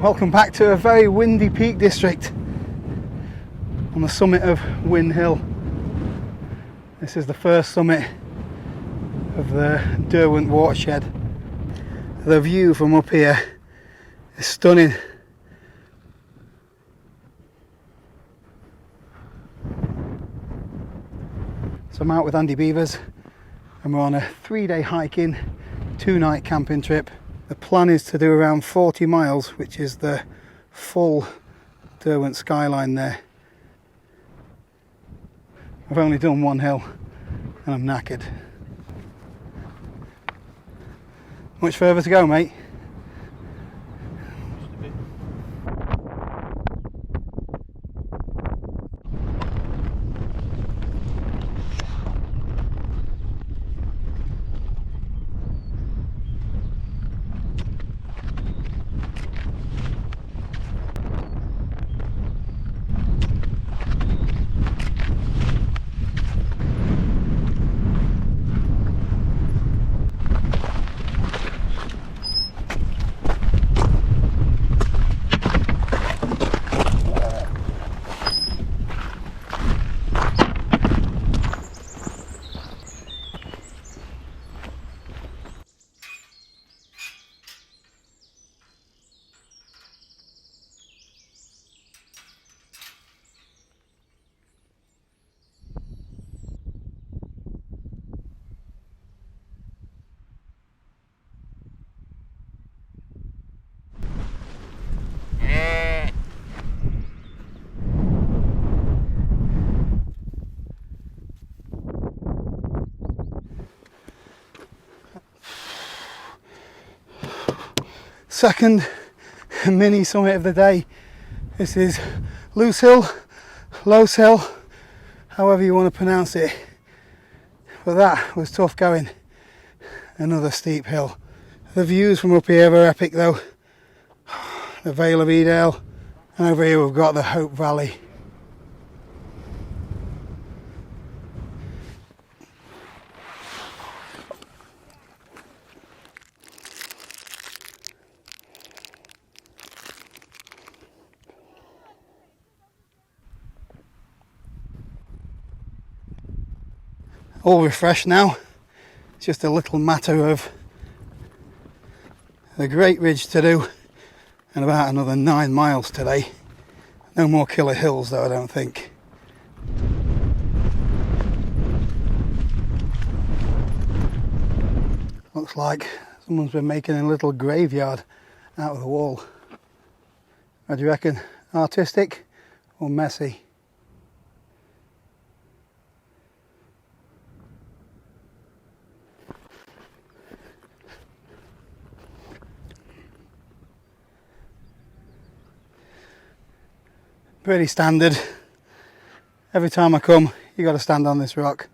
Welcome back to a very windy peak district on the summit of Win Hill. This is the first summit of the Derwent Watershed. The view from up here is stunning. So I'm out with Andy Beavers and we're on a 3-day hiking, 2-night camping trip. The plan is to do around 40 miles, which is the full Derwent skyline there. I've only done one hill and I'm knackered. Much further to go, mate? Second mini summit of the day. This is Loose Hill, Loose Hill, however you want to pronounce it. But that was tough going. Another steep hill. The views from up here are epic though. The Vale of Edale, and over here we've got the Hope Valley. All refreshed now. It's just a little matter of the Great Ridge to do and about another 9 miles today. No more killer hills though, I don't think. Looks like someone's been making a little graveyard out of the wall. What do you reckon? Artistic or messy? Pretty standard. Every time I come, you got to stand on this rock.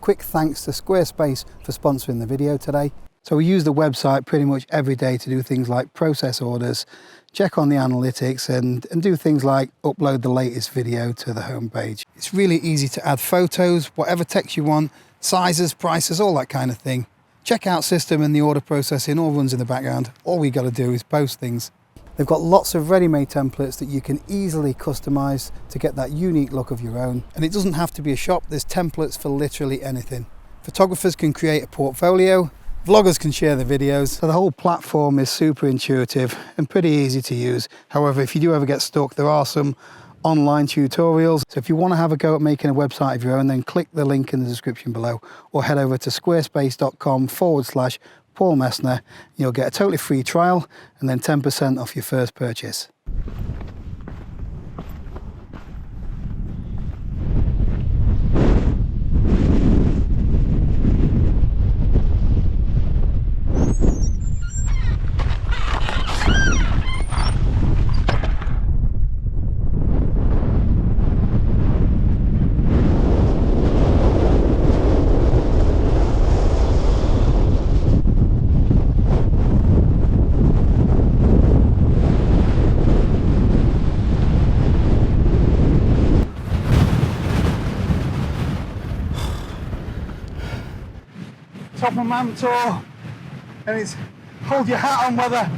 Quick thanks to Squarespace for sponsoring the video today. So we use the website pretty much every day to do things like process orders, check on the analytics and do things like upload the latest video to the homepage. It's really easy to add photos, whatever text you want, sizes, prices, all that kind of thing. Checkout system and the order processing all runs in the background. All we got to do is post things. They've got lots of ready-made templates that you can easily customize to get that unique look of your own. And it doesn't have to be a shop, there's templates for literally anything. Photographers can create a portfolio, vloggers can share the videos. So the whole platform is super intuitive and pretty easy to use. However, if you do ever get stuck, there are some online tutorials. So if you want to have a go at making a website of your own, then click the link in the description below or head over to squarespace.com/Paul Messner. You'll get a totally free trial and then 10% off your first purchase. Top of Man Tour, and it's hold your hat on weather.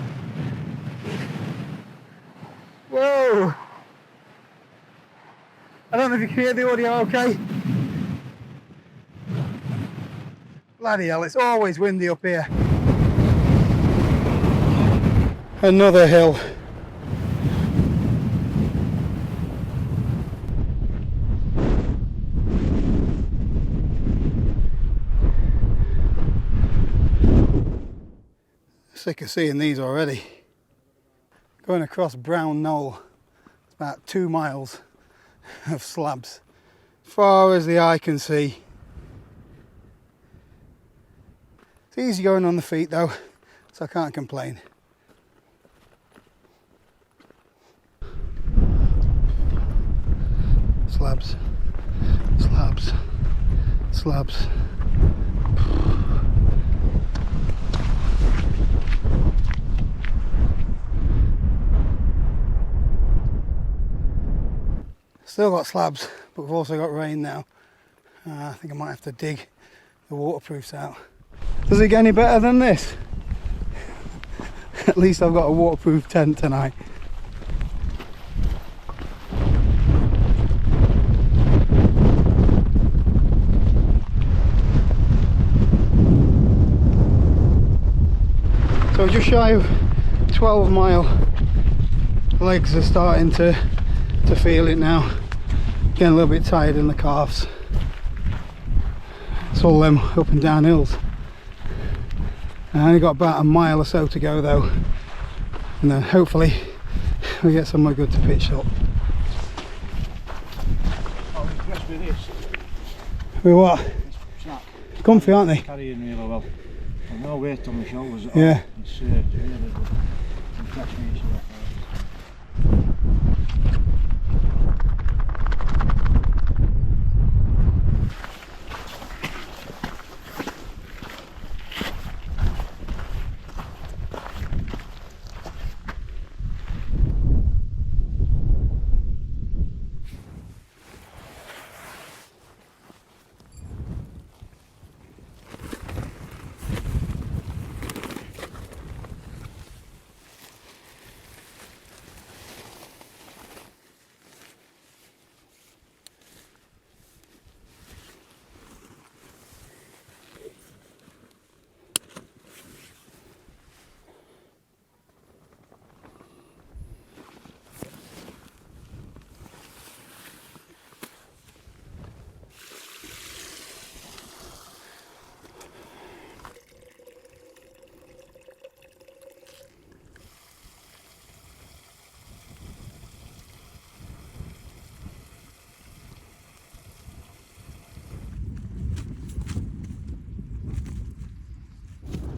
Whoa! I don't know if you can hear the audio okay. Bloody hell, it's always windy up here. Another hill. Sick of seeing these already. Going across Brown Knoll, it's about 2 miles of slabs, as far as the eye can see. It's easy going on the feet though, so I can't complain. Slabs, slabs, slabs. Still got slabs, but we've also got rain now. I think I might have to dig the waterproofs out. Does it get any better than this? At least I've got a waterproof tent tonight. So just shy of 12 mile. Legs are starting to feel it now. Getting a little bit tired in the calves. It's all them up and down hills. I only got about a mile or so to go though, and then hopefully we get somewhere good to pitch up. I'm impressed with this. With what? This snack. Comfy, aren't they? Carrying really well. I've no weight on my shoulders at Yeah. all. It's really good. Impressed me.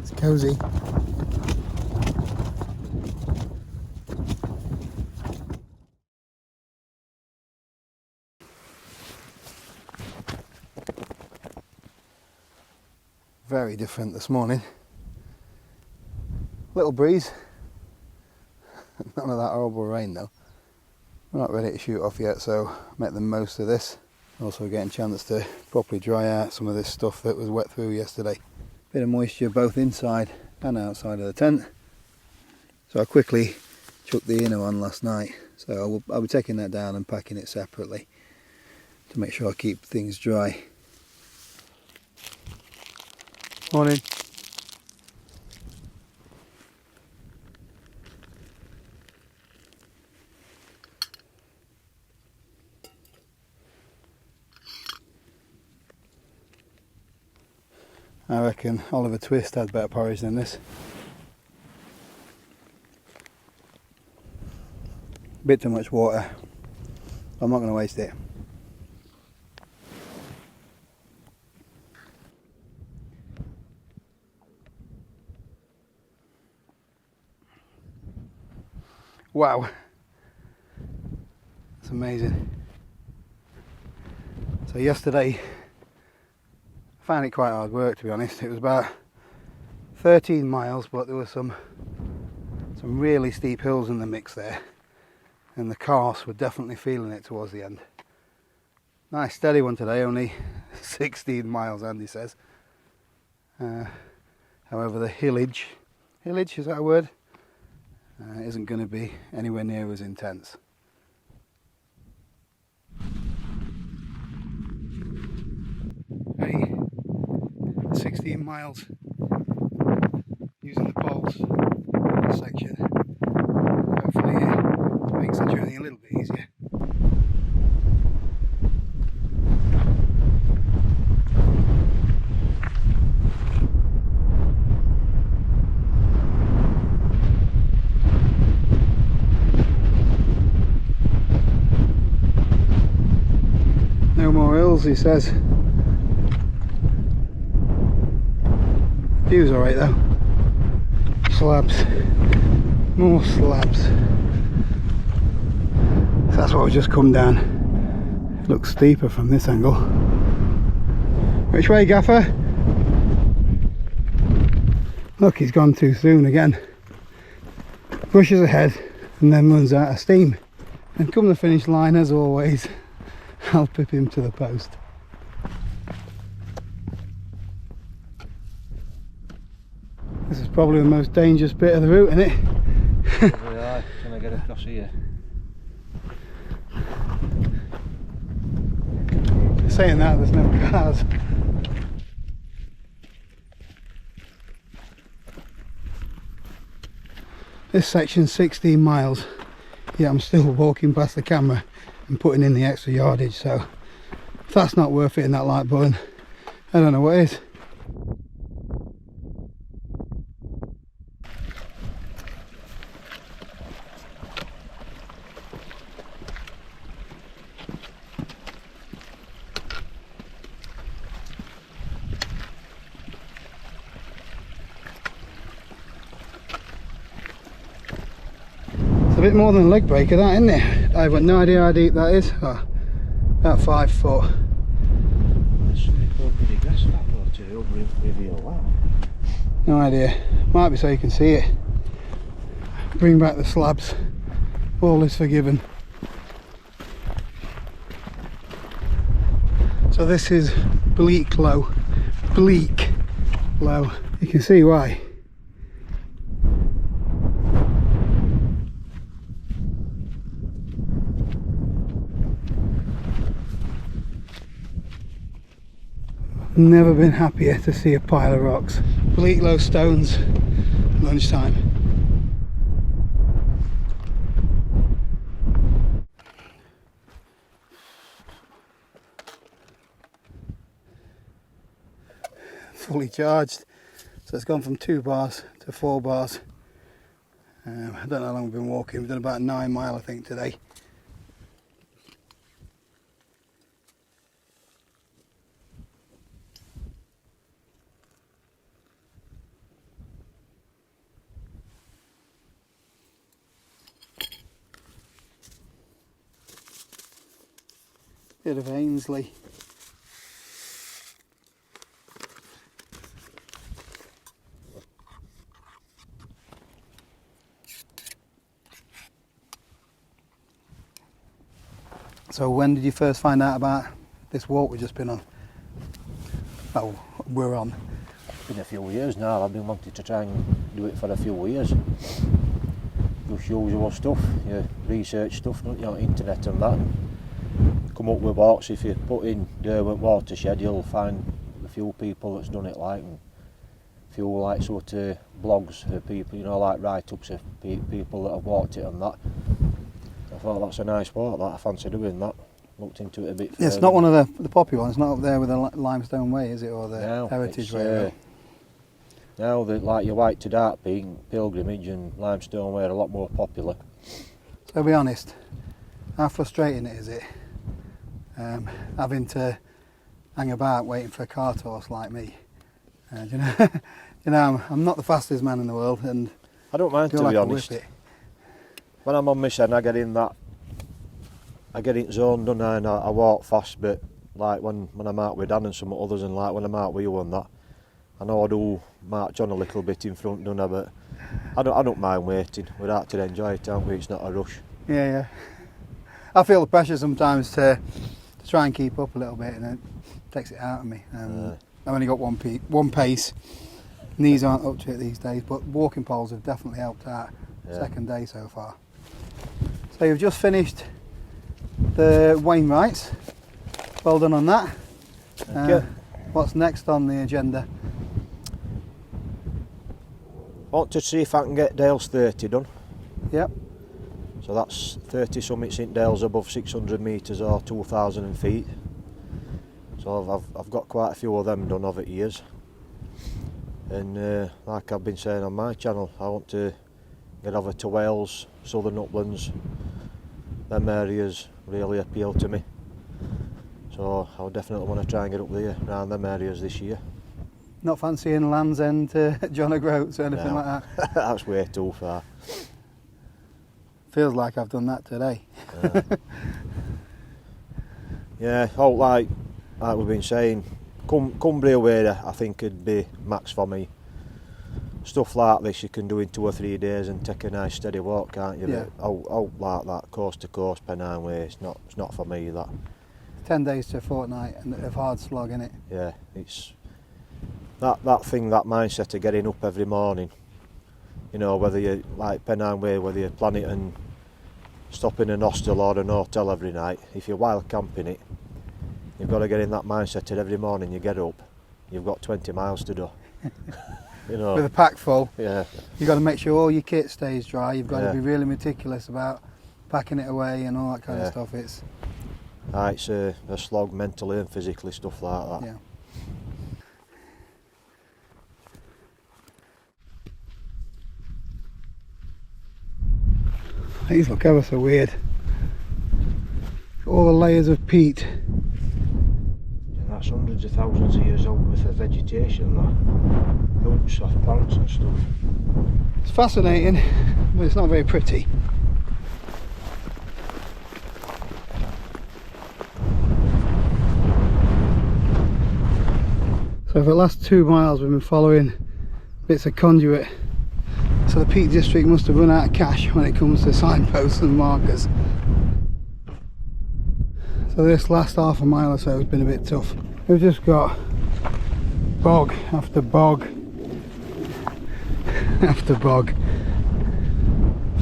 It's cozy. Very different this morning. Little breeze. None of that horrible rain though. We're not ready to shoot off yet, so make the most of this. Also getting a chance to properly dry out some of this stuff that was wet through yesterday. Bit of moisture both inside and outside of the tent. So I quickly chucked the inner on last night. So I'll be taking that down and packing it separately to make sure I keep things dry. Morning. I reckon Oliver Twist had better porridge than this. Bit too much water. I'm not going to waste it. Wow, that's amazing. So yesterday I found it quite hard work, to be honest. It was about 13 miles, but there were some really steep hills in the mix there, and the calves were definitely feeling it towards the end. Nice steady one today, only 16 miles Andy says. However, the hillage, is that a word? isn't going to be anywhere near as intense. Hey, 16 miles using the poles in this section. Hopefully it makes the journey a little bit easier. No more hills, he says. View's alright though. Slabs. More slabs. So that's what we've just come down. It looks steeper from this angle. Which way, Gaffer? Look, he's gone too soon again. Pushes ahead and then runs out of steam. And come the finish line, as always, I'll pip him to the post. This is probably the most dangerous bit of the route, isn't it? Probably are, trying to get across here. Saying that, there's no cars. This section's 16 miles, yet I'm still walking past the camera and putting in the extra yardage, so if that's not worth hitting that like button, I don't know what is. It's a bit more than a leg breaker, that, isn't it? I've got no idea how deep that is. Oh, about 5 foot. That's pretty grass that though to reveal that. No idea. Might be so you can see it. Bring back the slabs. All is forgiven. So this is Bleak Low. Bleak Low. You can see why. Never been happier to see a pile of rocks. Bleak Low stones, lunchtime. Fully charged, so it's gone from 2 bars to 4 bars. I don't know how long we've been walking. We've done about 9 miles, I think, today. Bit of Ainsley. So when did you first find out about this walk we've just been on? Oh, we're on. It's been a few years now. I've been wanting to try and do it for a few years. Just usual stuff, you research stuff, don't you, on internet and that. Come up with walks. If you put in Derwent Watershed, you'll find a few people that's done it, like, and a few like sort of blogs of people, you know, like write-ups of people that have walked it and that. I thought that's a nice walk, that I fancy doing that. Looked into it a bit further. Yeah, it's not one of the popular ones, not up there with the limestone way, is it, or the heritage way? Now that, like, your white to dark peak, pilgrimage and limestone way are a lot more popular. So be honest, how frustrating is it having to hang about waiting for a cart horse like me? You know, I'm not the fastest man in the world, and I don't mind, to like be honest. When I'm on mission, I get it zoned and I walk fast, but like when I'm out with Dan and some others, and like when I'm out with you and that, I know I do march on a little bit in front, don't I? But I don't mind waiting. We're out to enjoy it, aren't we? It's not a rush. Yeah. I feel the pressure sometimes to try and keep up a little bit, and it takes it out of me. I've only got one pace. Knees aren't up to it these days, but walking poles have definitely helped out. second day so far. So you've just finished the Wainwrights. Well done on that. Thank you. What's next on the agenda? I want to see if I can get Dales 30 done. Yep. So that's 30 summits in Dales above 600 metres or 2,000 feet. So I've got quite a few of them done over the years. And like I've been saying on my channel, I want to get over to Wales, Southern Uplands. Them areas really appeal to me. So I would definitely want to try and get up there around them areas this year. Not fancying Land's End to John O'Groats or anything like that? That's way too far. Feels like I've done that today. Yeah, like we've been saying, Cumbria way I think it'd be max for me. Stuff like this you can do in 2 or 3 days and take a nice steady walk, can't you? Yeah. But out like that, coast to coast, Pennine Way, it's not for me, that. 10 days to a fortnight and of hard slog, innit? Yeah, it's that thing, that mindset of getting up every morning. You know, whether you like Pennine Way, whether you plan it and stop in an hostel or an hotel every night, if you're wild camping it, you've got to get in that mindset that every morning you get up, you've got 20 miles to do. You know. With a pack full, Yeah. you've got to make sure all your kit stays dry. You've got Yeah. to be really meticulous about packing it away and all that kind of Yeah. stuff. It's It's a slog mentally and physically, stuff like that. yeah. These look ever so weird. All the layers of peat. And that's hundreds of thousands of years old with the vegetation, that roots off plants and stuff. It's fascinating, but it's not very pretty. So for the last 2 miles we've been following bits of conduit. So the Peak District must have run out of cash when it comes to signposts and markers. So this last half a mile or so has been a bit tough. We've just got bog after bog after bog.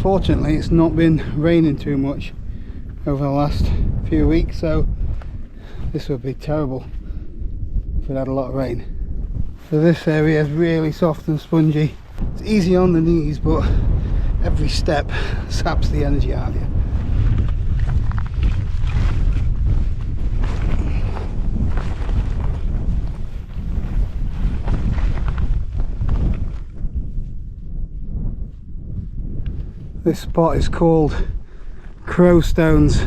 Fortunately it's not been raining too much over the last few weeks, so this would be terrible if it had a lot of rain. So this area is really soft and spongy. It's easy on the knees, but every step saps the energy out of you. This spot is called Crow Stones. I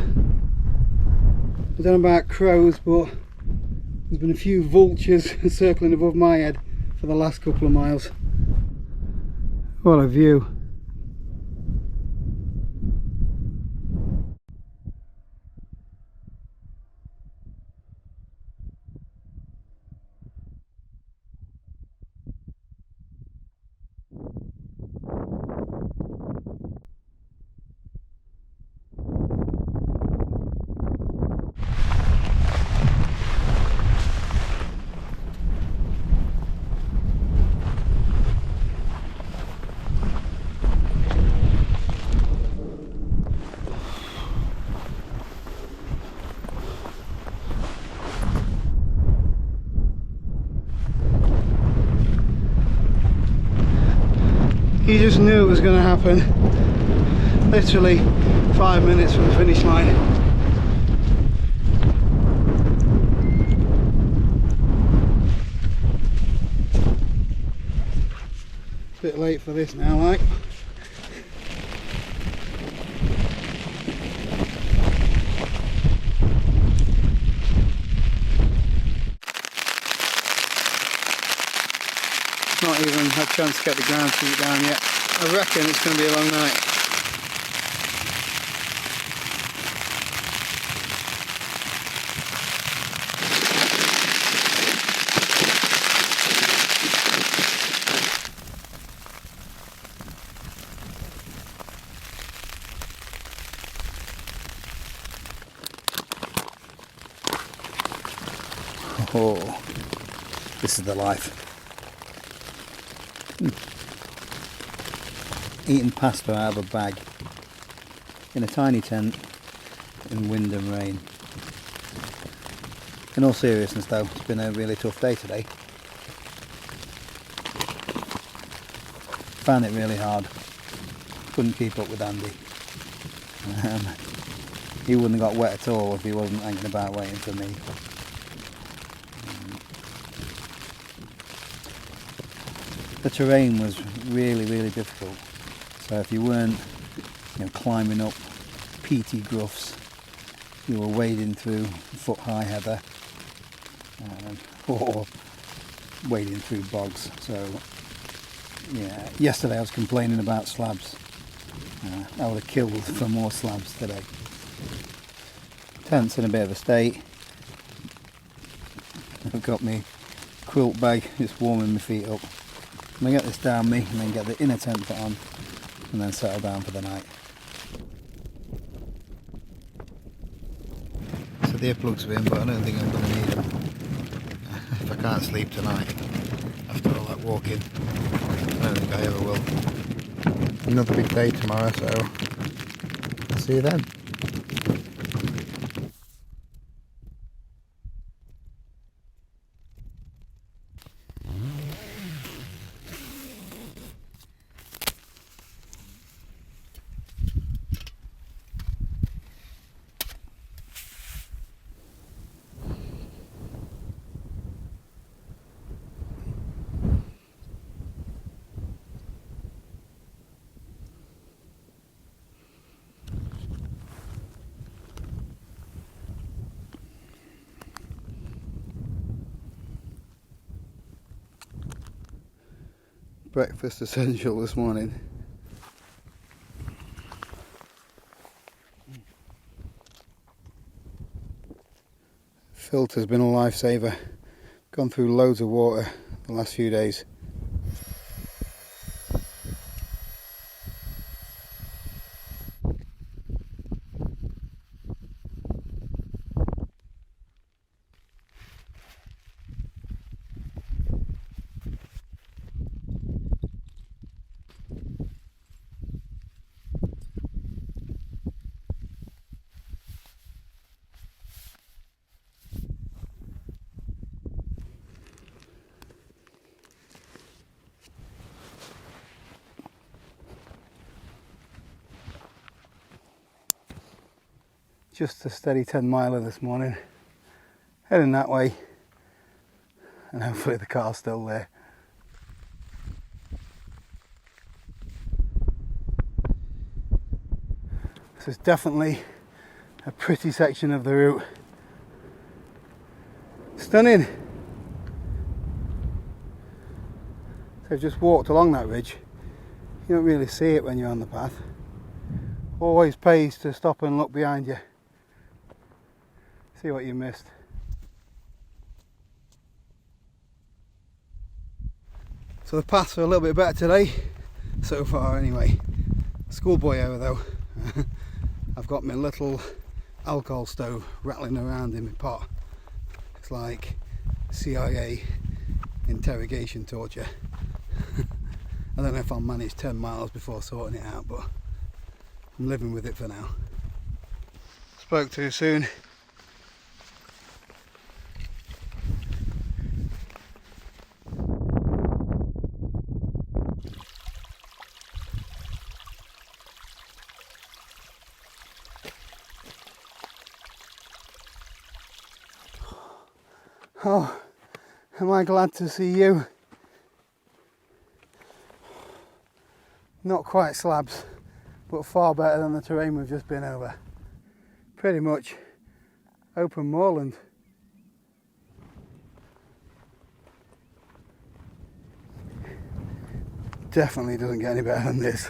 don't know about crows, but there's been a few vultures circling above my head for the last couple of miles. What a view. You just knew it was going to happen. Literally 5 minutes from the finish line. Bit late for this now, like. Not even had a chance to get the ground sheet down yet. I reckon it's going to be a long night. Oh, this is the life. eating pasta out of a bag in a tiny tent in wind and rain. In all seriousness though, it's been a really tough day today. Found it really hard. Couldn't keep up with Andy. He wouldn't have got wet at all if he wasn't hanging about waiting for me. The terrain was really difficult. So if you weren't, climbing up peaty gruffs, you were wading through foot-high heather, or wading through bogs. So yeah, yesterday I was complaining about slabs. I would have killed for more slabs today. Tent's in a bit of a state. I've got my quilt bag, just warming my feet up. I'm going to get this down me and then get the inner tent put on and then settle down for the night. So the earplugs are in, but I don't think I'm going to need them if I can't sleep tonight after all that walking. I don't think I ever will. Another big day tomorrow, so I'll see you then. Breakfast essential this morning. Filter's been a lifesaver. Gone through loads of water the last few days. Just a steady 10 miler this morning, heading that way, and hopefully the car's still there. This is definitely a pretty section of the route. Stunning. So I've just walked along that ridge. You don't really see it when you're on the path. Always pays to stop and look behind you. See what you missed. So the paths are a little bit better today, so far anyway. Schoolboy over though. I've got my little alcohol stove rattling around in my pot. It's like CIA interrogation torture. I don't know if I'll manage 10 miles before sorting it out, but I'm living with it for now. Spoke too soon. Oh, am I glad to see you. Not quite slabs, but far better than the terrain we've just been over. Pretty much open moorland. Definitely doesn't get any better than this.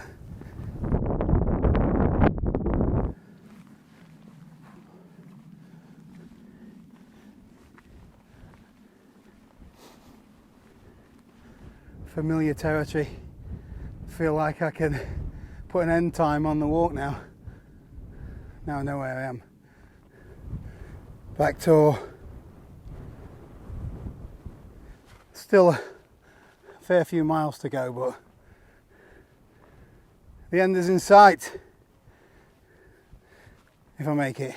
Familiar territory. Feel like I can put an end time on the walk now. Now I know where I am. Back tour. Still a fair few miles to go, but The end is in sight, if I make it.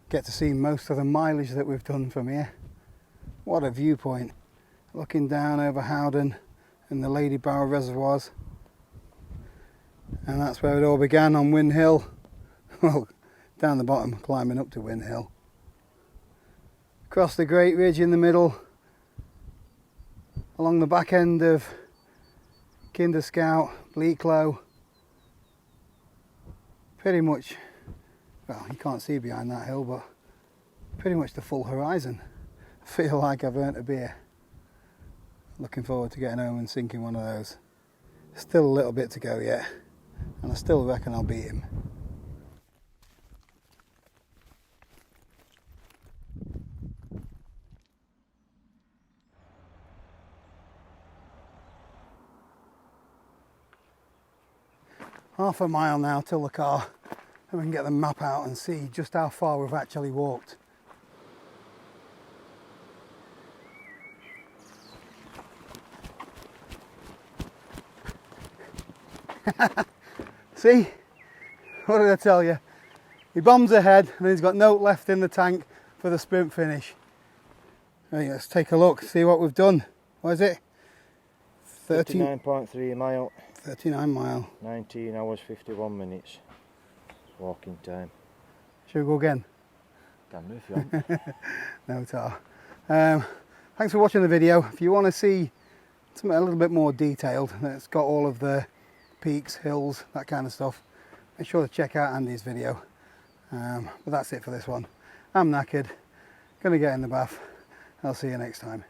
Get to see most of the mileage that we've done from here. What a viewpoint, looking down over Howden and the Lady Barrow reservoirs. And that's where it all began, on Win Hill. Well, down the bottom, climbing up to Win Hill. Across the Great Ridge in the middle, along the back end of Kinder Scout, Bleaklow. Pretty much, well, you can't see behind that hill, but pretty much the full horizon. I feel like I've earned a beer. Looking forward to getting home and sinking one of those. Still a little bit to go yet, and I still reckon I'll beat him. Half a mile now till the car, and we can get the map out and see just how far we've actually walked. See? What did I tell you? He bombs ahead and he's got note left in the tank for the sprint finish. Right, let's take a look, see what we've done. What is it? 39.3 mile. 39 mile. 19 hours 51 minutes walking time. Should we go again? Can do if you want. No tar. Thanks for watching the video. If you want to see something a little bit more detailed, that's got all of the peaks, hills, that kind of stuff, make sure to check out Andy's video. But that's it for this one. I'm knackered, gonna get in the bath. I'll see you next time.